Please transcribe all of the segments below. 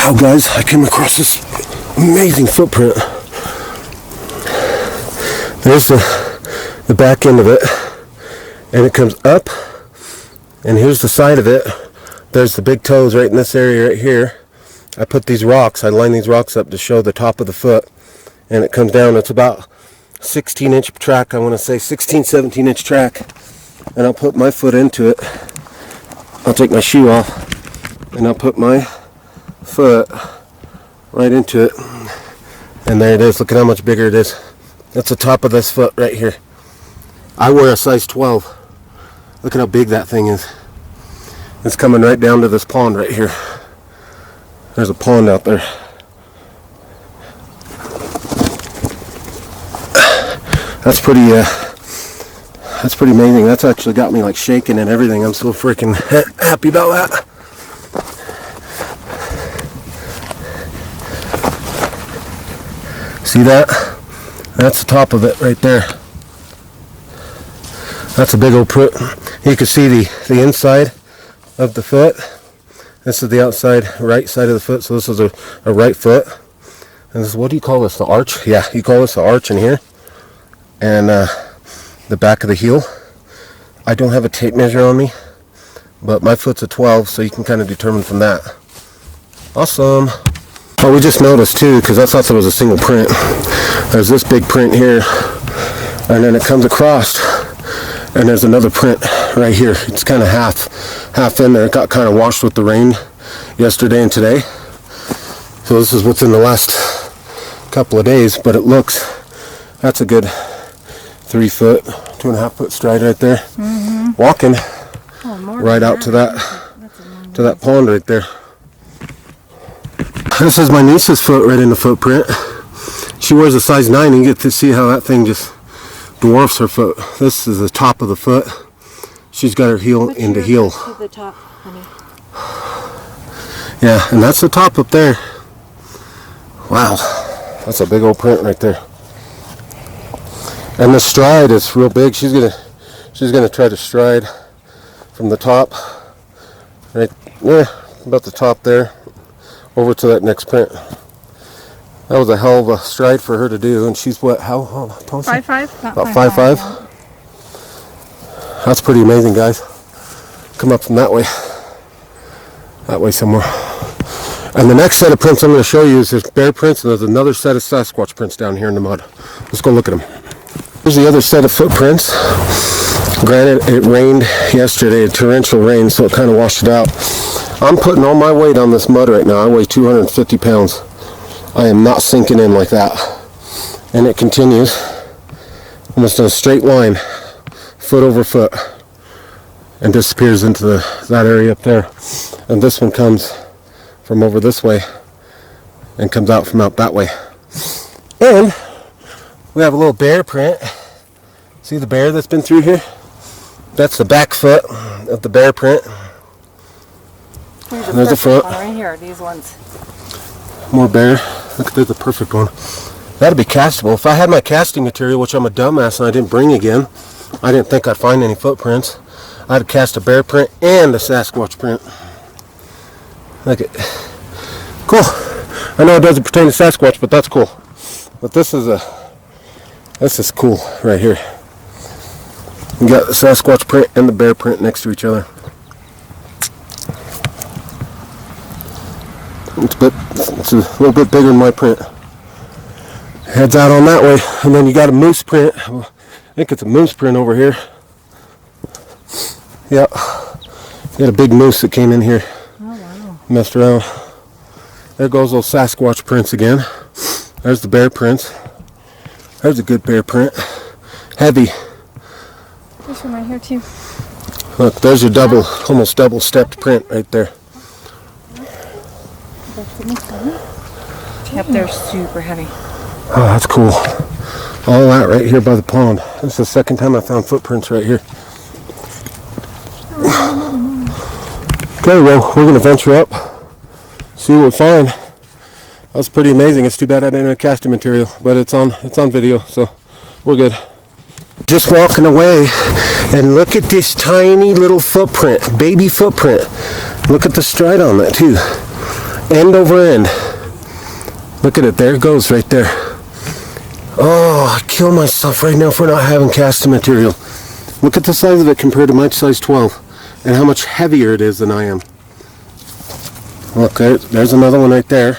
Wow, guys, I came across this amazing footprint. There's the back end of it, and it comes up, and here's the side of it. There's the big toes right in this area right here. I put these rocks, I line these rocks up to show the top of the foot, and it comes down. It's about 16-inch track, I want to say 16, 17-inch track, and I'll put my foot into it. I'll take my shoe off, and I'll put my foot right into it, and there it is. Look at how much bigger it is. That's the top of this foot right here. I wear a size 12. Look at how big that thing is. It's coming right down to this pond right here. There's a pond out there. That's pretty amazing. That's actually got me like shaking and everything. I'm so freaking happy about that. See that? That's the top of it right there. That's a big old print. You can see the inside of the foot. This is the outside right side of the foot. So this is a right foot. And this, what do you call this? The arch? Yeah, you call this the arch in here. And the back of the heel. I don't have a tape measure on me, but my foot's a 12, so you can kind of determine from that. Awesome. Oh, we just noticed too, because I thought there was a single print. There's this big print here, and then it comes across, and there's another print right here. It's kind of half in there. It got kind of washed with the rain yesterday and today. So this is within the last couple of days, but it looks, that's a good 3 foot, 2.5 foot stride right there. Mm-hmm. Walking right out to that pond right there. This is my niece's foot right in the footprint. She wears a size 9, and you get to see how that thing just dwarfs her foot. This is the top of the foot. She's got her heel in the heel. To the top, honey. Yeah, and that's the top up there. Wow, that's a big old print right there. And the stride is real big. She's gonna try to stride from the top, right there, about the top there, over to that next print. That was a hell of a stride for her to do, and she's what? How tall? 5'5". About 5'5". That's pretty amazing, guys. Come up from that way somewhere. And the next set of prints I'm going to show you is there's bear prints, and there's another set of Sasquatch prints down here in the mud. Let's go look at them. Here's the other set of footprints. Granted, it rained yesterday, a torrential rain, so it kind of washed it out. I'm putting all my weight on this mud right now. I weigh 250 pounds. I am not sinking in like that. And it continues almost in a straight line, foot over foot, and disappears into that area up there. And this one comes from over this way and comes out from out that way. And we have a little bear print. See the bear that's been through here? That's the back foot of the bear print. There's the front. Right here, these ones. More bear. Look, there's the perfect one. That'd be castable. If I had my casting material, which I'm a dumbass and I didn't bring again, I didn't think I'd find any footprints. I'd cast a bear print and a Sasquatch print. Look it. Cool. I know it doesn't pertain to Sasquatch, but that's cool. But this is cool right here. You got the Sasquatch print and the bear print next to each other. It's a little bit bigger than my print. Heads out on that way, and then you got a moose print. I think it's a moose print over here. Yeah, you got a big moose that came in here. Oh wow! Messed around. There goes those Sasquatch prints again. There's the bear prints. There's a good bear print. Heavy. This one right here too. Look, there's your almost double stepped print right there. Yep, they're super heavy. Oh, that's cool. All that right here by the pond. This is the second time I found footprints right here. Okay, well, we're going to venture up, see what we find. That's pretty amazing. It's too bad I didn't have casting material, but it's on video, so we're good. Just walking away, and look at this tiny little footprint, baby footprint. Look at the stride on that too. End over end. Look at it. There it goes right there. Oh, I kill myself right now for not having casting material. Look at the size of it compared to my size 12 and how much heavier it is than I am. Look, there's another one right there.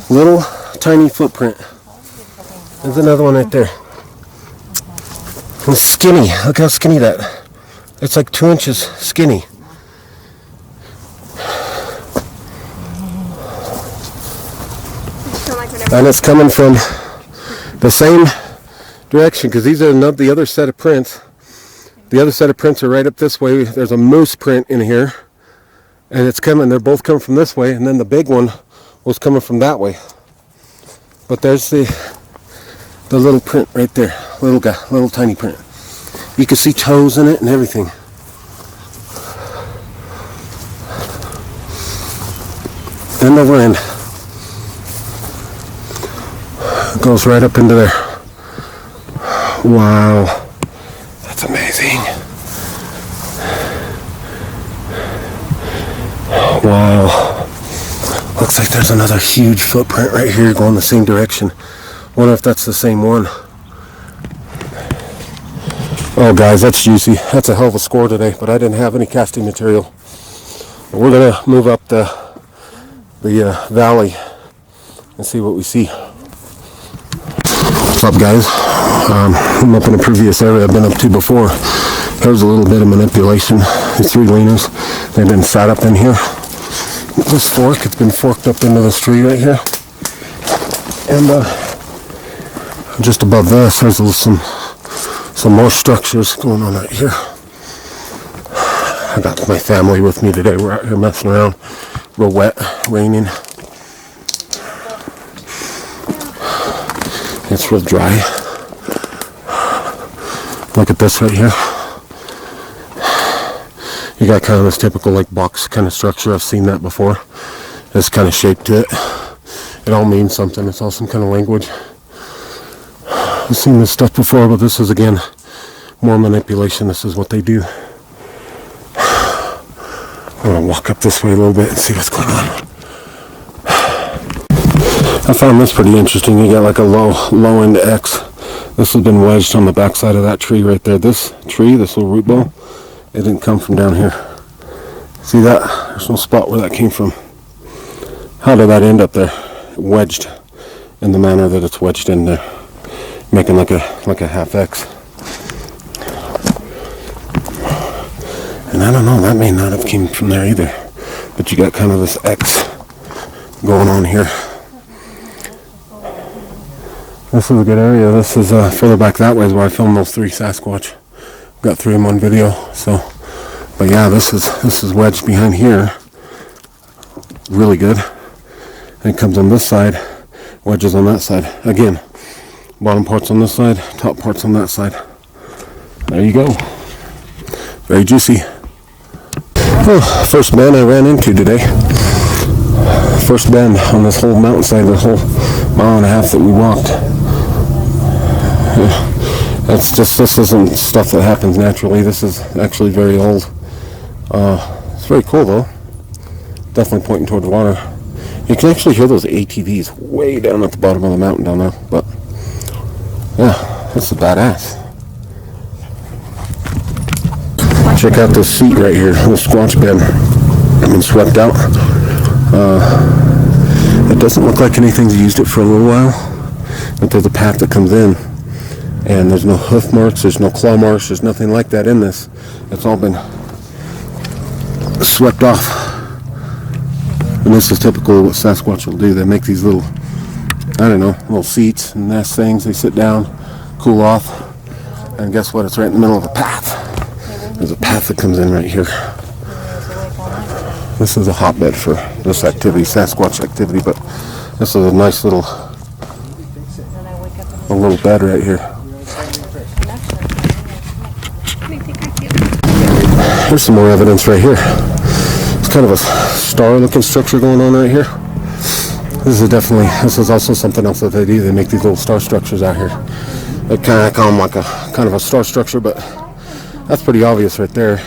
Little tiny footprint. There's another one right there. And skinny. Look how skinny that. It's like 2 inches skinny. And it's coming from the same direction because these are not the other set of prints. The other set of prints are right up this way. There's a moose print in here. And it's coming, they're both coming from this way. And then the big one was coming from that way. But there's the little print right there. Little guy, little tiny print. You can see toes in it and everything. End over end. It goes right up into there. Wow. That's amazing. Wow. Looks like there's another huge footprint right here going the same direction. Wonder if that's the same one. Oh guys, that's juicy. That's a hell of a score today, but I didn't have any casting material. We're gonna move up the valley and see what we see. What's up guys? I'm up in a previous area I've been up to before. There's a little bit of manipulation. These 3 leaners, they've been sat up in here. This fork, it's been forked up into this tree right here. And just above this, there's some more structures going on right here. I got my family with me today. We're out here messing around. Real wet, raining. It's real dry. Look at this right here. You got kind of this typical like box kind of structure. I've seen that before. This kind of shape to it. It all means something. It's all some kind of language. I've seen this stuff before, but this is again more manipulation. This is what they do. I'm gonna walk up this way a little bit and see what's going on. I found this pretty interesting. You got like a low end X. This has been wedged on the backside of that tree right there. This tree, this little root ball, it didn't come from down here. See that? There's no spot where that came from. How did that end up there? Wedged in the manner that it's wedged in there, making like a half X. And I don't know, that may not have came from there either. But you got kind of this X going on here. This is a good area. This is further back that way is where I filmed those 3 Sasquatch. Got 3 of them on video. So, but yeah, this is wedged behind here. Really good. And it comes on this side, wedges on that side. Again, bottom parts on this side, top parts on that side. There you go. Very juicy. Oh, first bend I ran into today. First bend on this whole mountainside, the whole 1.5 miles that we walked. That's just, this isn't stuff that happens naturally. This is actually very old. It's very cool though. Definitely pointing toward the water. You can actually hear those ATVs way down at the bottom of the mountain down there. But yeah, that's a badass. Check out this seat right here, this squatch bed. It's been swept out. It doesn't look like anything's used it for a little while, but there's a path that comes in, and there's no hoof marks, there's no claw marks, there's nothing like that in this. It's all been swept off. And this is typical of what Sasquatch will do. They make these little, I don't know, little seats and nest things. They sit down, cool off, and guess what? It's right in the middle of a path. There's a path that comes in right here. This is a hotbed for this activity, Sasquatch activity, but this is a nice little bed right here. Here's some more evidence right here. It's kind of a star-looking structure going on right here. This is also something else that they do. They make these little star structures out here. They kind of call them like a kind of a star structure, but that's pretty obvious right there.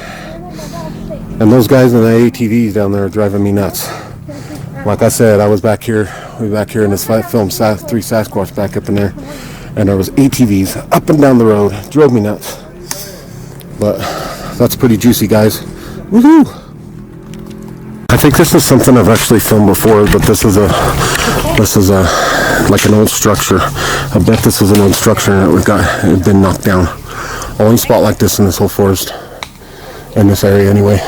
And those guys in the ATVs down there are driving me nuts. Like I said, I was back here. We were back here in this film, Three Sasquatch back up in there. And there was ATVs up and down the road. Drove me nuts. But that's pretty juicy, guys. Woohoo! I think this is something I've actually filmed before, but this is a like an old structure. I bet this was an old structure and it had been knocked down. Only spot like this in this whole forest. In this area anyway.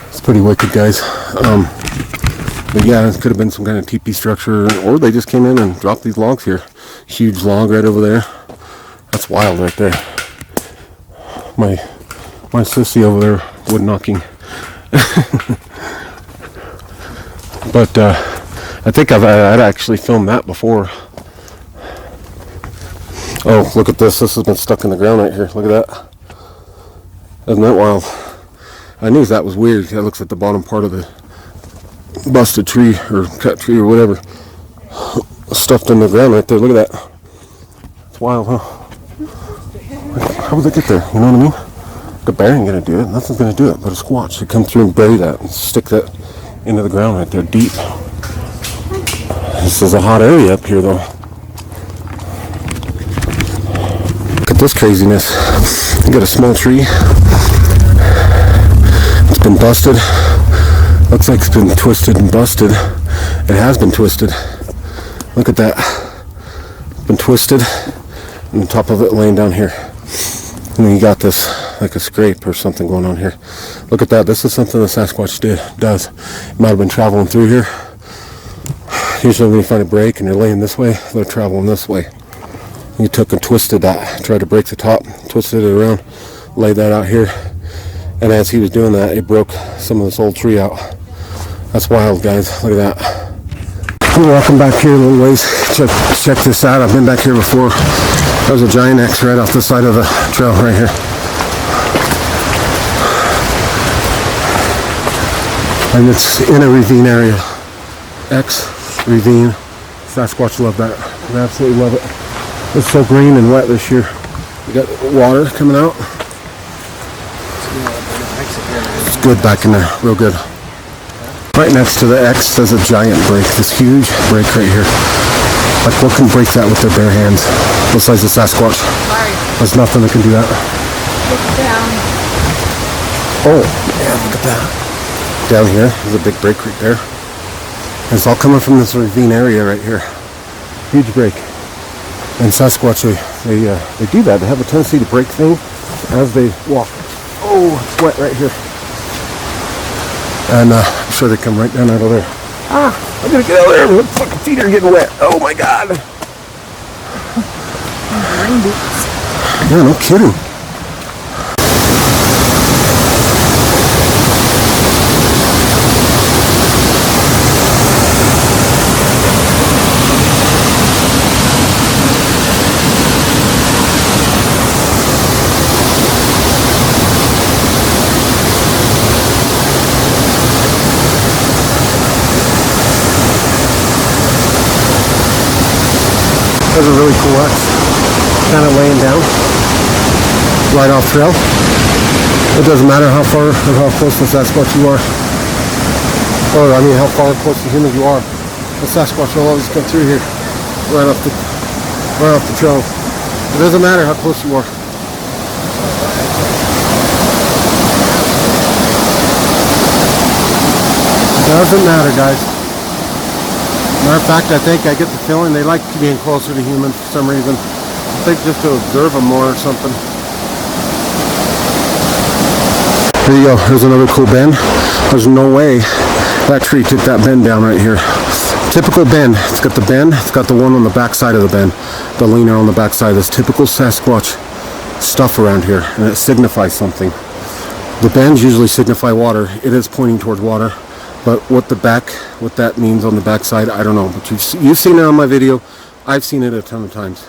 It's pretty wicked, guys. But yeah, it could have been some kind of teepee structure, or they just came in and dropped these logs here. Huge log right over there. That's wild right there. My sissy over there wood knocking. But I think I'd actually filmed that before. Oh, look at this. This has been stuck in the ground right here. Look at that. Isn't that wild? I knew that was weird. That looks like the bottom part of the busted tree or cut tree or whatever. Stuffed in the ground right there. Look at that. It's wild, huh? How would they get there? You know what I mean? The bear ain't gonna do it. Nothing's gonna do it but a squatch. They come through and bury that and stick that into the ground right there deep. This is a hot area up here though. Look at this craziness. You got a small tree. It's been busted. Looks like it's been twisted and busted. It has been twisted. Look at that. It's been twisted. And the top of it laying down here. And then you got this, like a scrape or something going on here. Look at that. This is something the Sasquatch does. It might have been traveling through here. Usually when you find a break and you're laying this way, they're traveling this way. You took and twisted that. Tried to break the top, twisted it around, laid that out here. And as he was doing that, it broke some of this old tree out. That's wild, guys. Look at that. Welcome back here a little ways. Check this out. I've been back here before. There's a giant X right off the side of the trail right here. And it's in a ravine area. X, ravine. Sasquatch love that. They absolutely love it. It's so green and wet this year. You got water coming out. It's good back in there. Real good. Right next to the X, there's a giant break. This huge break right here. Like, what can break that with their bare hands? Besides the Sasquatch? There's nothing that can do that. Look down. Oh, yeah, look at that. Down here, there's a big break right there. And it's all coming from this ravine area right here. Huge break. And Sasquatch, they do that. They have a tendency to break things as they walk. Oh, it's wet right here. And I'm sure they come right down out of there. Ah, I'm gonna get out of there. My fucking feet are getting wet. Oh my god. Rain boots. Yeah, no kidding. There's a really cool X kind of laying down right off trail. It doesn't matter how far or how close to Sasquatch you are, or I mean how far close to him you are. The Sasquatch will always come through here right off the trail. It doesn't matter how close you are. It doesn't matter, guys. Matter of fact, I think I get the feeling they like being closer to humans for some reason. I think just to observe them more or something. There you go. There's another cool bend. There's no way that tree took that bend down right here. Typical bend. It's got the bend. It's got the one on the back side of the bend. The leaner on the back side. This typical Sasquatch stuff around here. And it signifies something. The bends usually signify water. It is pointing towards water. But what that means on the back side, I don't know. But you've seen it on my video. I've seen it a ton of times.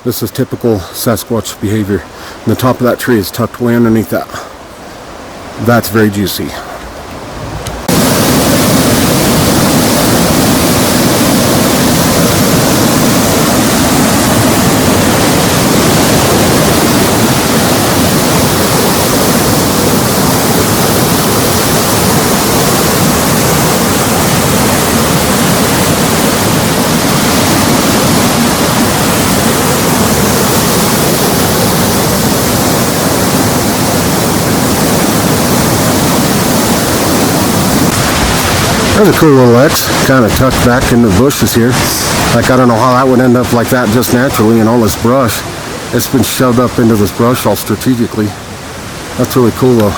This is typical Sasquatch behavior. And the top of that tree is tucked way underneath that. That's very juicy. That's a cool little X, kind of tucked back in the bushes here. Like, I don't know how that would end up like that just naturally in all this brush. It's been shoved up into this brush all strategically. That's really cool though.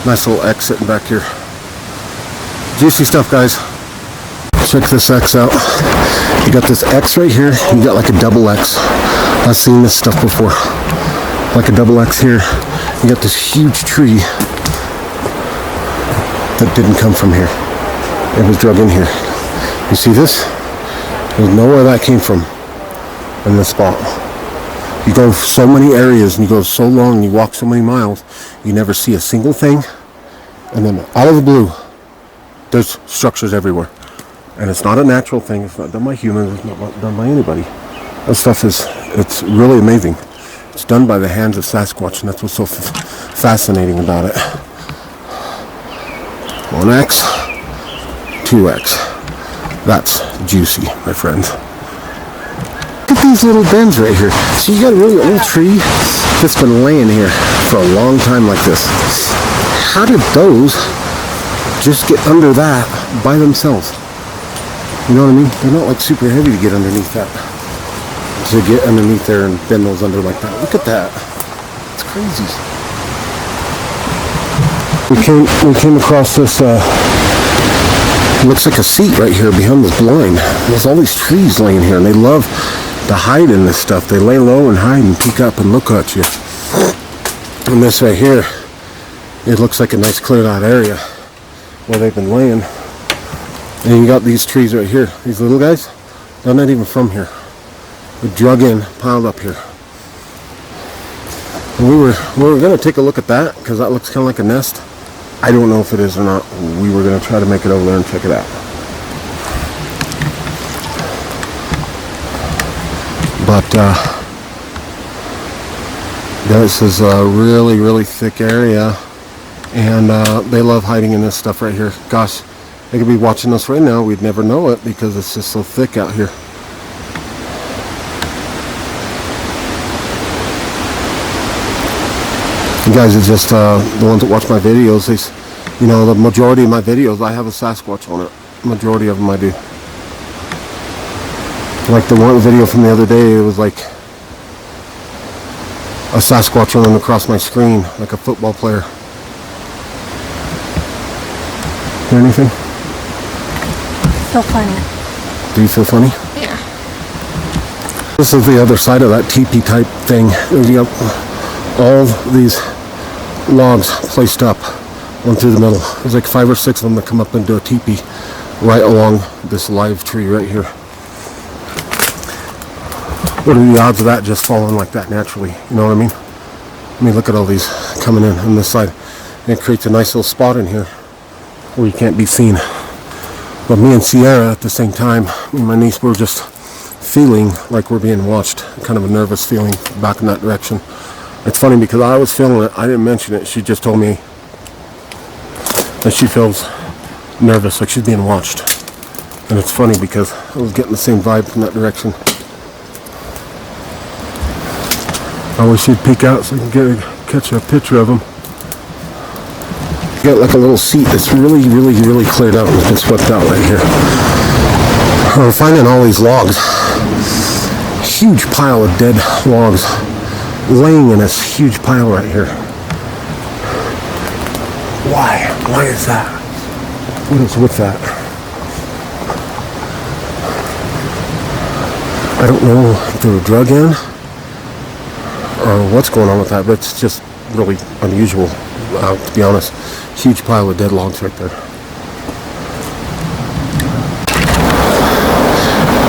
Nice little X sitting back here. Juicy stuff, guys. Check this X out. You got this X right here. You got like a double X. I've seen this stuff before. Like a double X here. You got this huge tree that didn't come from here. It was drug in here. You see this? There's nowhere that came from in this spot. You go so many areas and you go so long and you walk so many miles, you never see a single thing. And then out of the blue, there's structures everywhere. And it's not a natural thing. It's not done by humans. It's not done by anybody. That stuff it's really amazing. It's done by the hands of Sasquatch, and that's what's so fascinating about it. 1X, 2X. That's juicy, my friends. Look at these little bends right here. So you got a really old tree that's been laying here for a long time like this. How did those just get under that by themselves? You know what I mean? They're not like super heavy to get underneath that. To get underneath there and bend those under like that. Look at that. It's crazy. We came across this, looks like a seat right here behind this blind. There's all these trees laying here and they love to hide in this stuff. They lay low and hide and peek up and look at you. And this right here, it looks like a nice cleared out area where they've been laying. And you got these trees right here. These little guys, they're not even from here. They're drug in, piled up here. And we were going to take a look at that because that looks kind of like a nest. I don't know if it is or not. We were going to try to make it over there and check it out. But this is a really, really thick area. And they love hiding in this stuff right here. Gosh, they could be watching us right now. We'd never know it because it's just so thick out here. You guys are just the ones that watch my videos. You know, the majority of my videos, I have a Sasquatch on it. Majority of them I do. Like the one video from the other day, it was like a Sasquatch running across my screen like a football player. Hear anything? So funny. Do you feel funny? Yeah. This is the other side of that teepee type thing. You got all these logs placed up, one through the middle. There's like 5 or 6 of them that come up into a teepee right along this live tree right here. What are the odds of that just falling like that naturally? You know what I mean? I mean, look at all these coming in on this side. And it creates a nice little spot in here where you can't be seen. But me and Sierra at the same time, me and my niece, were just feeling like we're being watched. Kind of a nervous feeling back in that direction. It's funny because I was feeling it. I didn't mention it. She just told me that she feels nervous, like she's being watched. And it's funny because I was getting the same vibe from that direction. I wish she'd peek out so I can catch a picture of him. Got like a little seat that's really, really, really cleared out and it's been swept out right here. We're finding all these logs. Huge pile of dead logs laying in this huge pile right here. Why? Why is that? What is with that? I don't know if they were drug in or what's going on with that, but it's just really unusual, to be honest. Huge pile of dead logs right there.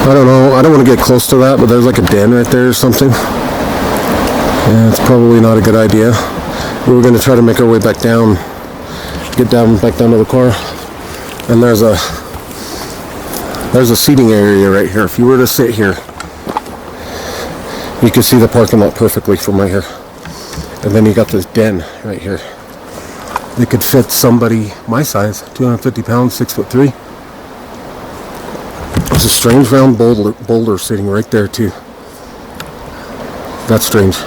I don't know. I don't want to get close to that, but there's like a den right there or something. Yeah, it's probably not a good idea. We were going to try to make our way back down, back down to the car, and there's a seating area right here. If you were to sit here, you could see the parking lot perfectly from right here. And then you got this den right here. They could fit somebody my size, 250 pounds, 6'3". There's a strange round boulder sitting right there too. That's strange.